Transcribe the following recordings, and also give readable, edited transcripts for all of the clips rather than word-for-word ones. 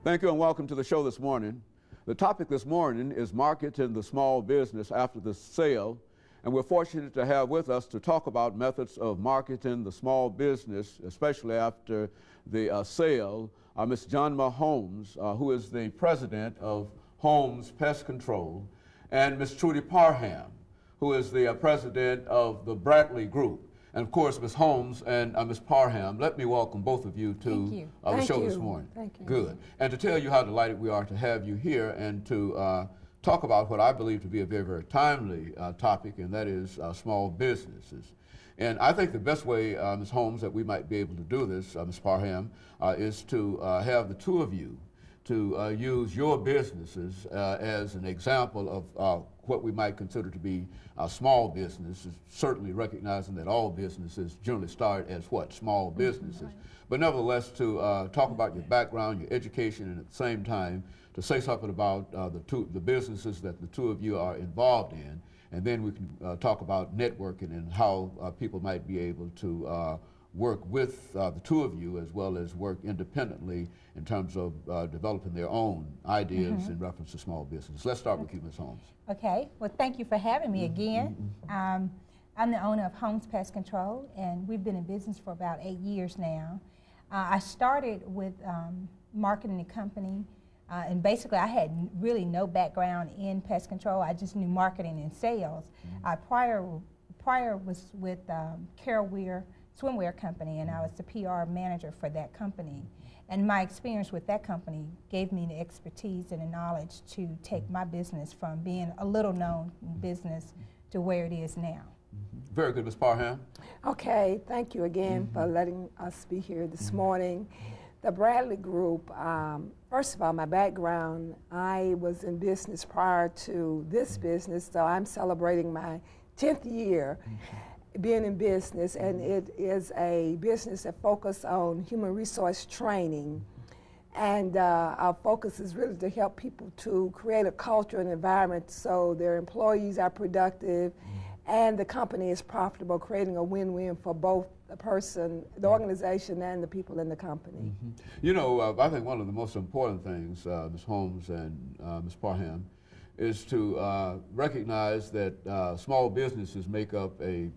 Thank you and welcome to the show this morning. The topic this morning is marketing the small business after the sale, and we're fortunate to have with us to talk about methods of marketing the small business, especially after the sale, Ms. GHolmes, who is the president of GHolmes Pest Control, and Ms. TParham, who is the president of the Bradley Group. And of course, Ms. Holmes and Ms. Parham, let me welcome both of you to the show this morning. Thank you. Good. And to tell you how delighted we are to have you here and to talk about what I believe to be a very, very timely topic, and that is small businesses. And I think the best way, Ms. Holmes, that we might be able to do this, Ms. Parham, is to have the two of you to use your businesses as an example of what we might consider to be small businesses, certainly recognizing that all businesses generally start as what? Small businesses. Right. But nevertheless, to talk about your background, your education, and at the same time to say something about the businesses that the two of you are involved in, and then we can talk about networking and how people might be able to work with the two of you as well as work independently in terms of developing their own ideas in reference to small business. Let's start with you, Ms. Holmes. Okay. Well, thank you for having me again. I'm the owner of GHolmes Pest Control, and we've been in business for about 8 years now. I started with marketing the company, and basically I had really no background in pest control. I just knew marketing and sales. Prior was with Carol Weir Swimwear Company, and I was the PR manager for that company. And my experience with that company gave me the expertise and the knowledge to take my business from being a little known business to where it is now. Very good, Ms. Parham. Okay, thank you again for letting us be here this morning. The Bradley Group, first of all, my background, I was in business prior to this business, so I'm celebrating my 10th year being in business, and it is a business that focuses on human resource training. And our focus is really to help people to create a culture and environment so their employees are productive and the company is profitable, creating a win-win for both the person, the organization, and the people in the company. You know, I think one of the most important things, Ms. Holmes and Ms. Parham, is to recognize that small businesses make up a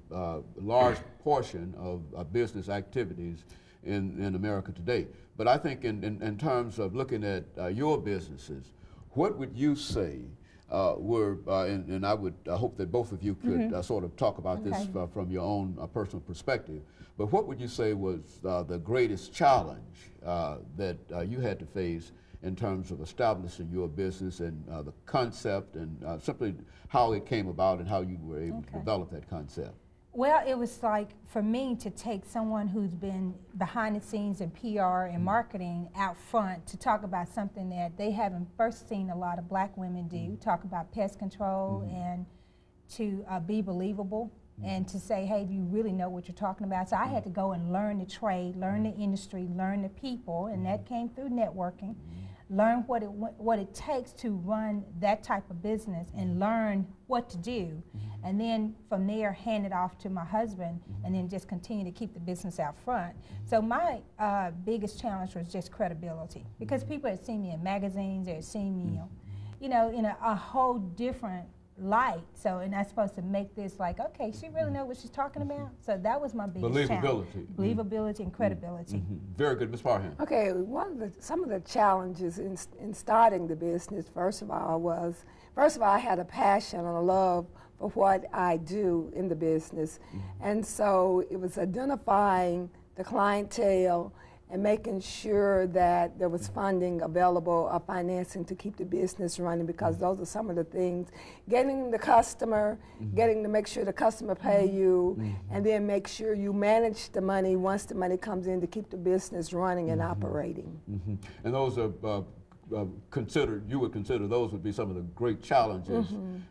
large portion of business activities in America today. But I think in terms of looking at your businesses, what would you say were, and I would hope that both of you could sort of talk about this from your own personal perspective, but what would you say was the greatest challenge that you had to face in terms of establishing your business and the concept and simply how it came about and how you were able to develop that concept? Well, it was like for me to take someone who's been behind the scenes in PR and marketing out front to talk about something that they haven't first seen a lot of black women do, talk about pest control and to be believable and to say, hey, do you really know what you're talking about? So I had to go and learn the trade, learn the industry, learn the people, and that came through networking. Learn what it takes to run that type of business and learn what to do. And then from there, hand it off to my husband and then just continue to keep the business out front. So my biggest challenge was just credibility, because people had seen me in magazines, they had seen me, you know, in a whole different light. So, and I'm supposed to make this like, okay, she really knows what she's talking about. So that was my biggest challenge. Believability and credibility. Very good, Ms. Parham. Okay, some of the challenges in starting the business, first of all, I had a passion and a love for what I do in the business. And so it was identifying the clientele and making sure that there was funding available or financing to keep the business running, because those are some of the things. Getting the customer, getting to make sure the customer pay you, and then make sure you manage the money once the money comes in to keep the business running and operating. And those are you would consider those would be some of the great challenges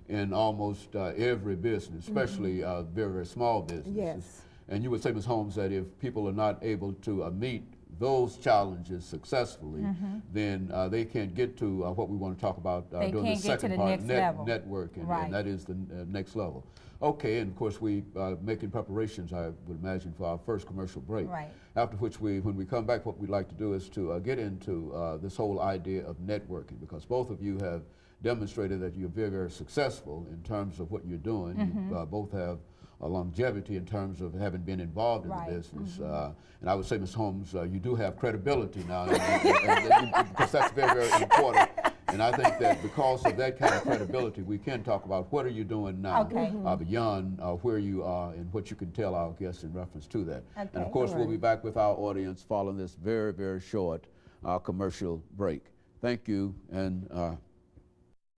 in almost every business, especially very, very small businesses. Yes. And you would say, Ms. Holmes, that if people are not able to meet those challenges successfully, then they can get to what we want to talk about They during the can't get to second the part, next level. networking, Right. and that is the next level. Okay, and of course we making preparations, I would imagine, for our first commercial break. Right. After which when we come back, what we'd like to do is to get into this whole idea of networking, because both of you have demonstrated that you're very, very successful in terms of what you're doing. You both have a longevity in terms of having been involved in Right. the business. And I would say, Ms. Holmes, you do have credibility now, because that's very, very important. And I think that because of that kind of credibility, we can talk about what are you doing now, Okay. beyond where you are and what you can tell our guests in reference to that. Okay. And of course, we'll be back with our audience following this very, very short commercial break. Thank you, and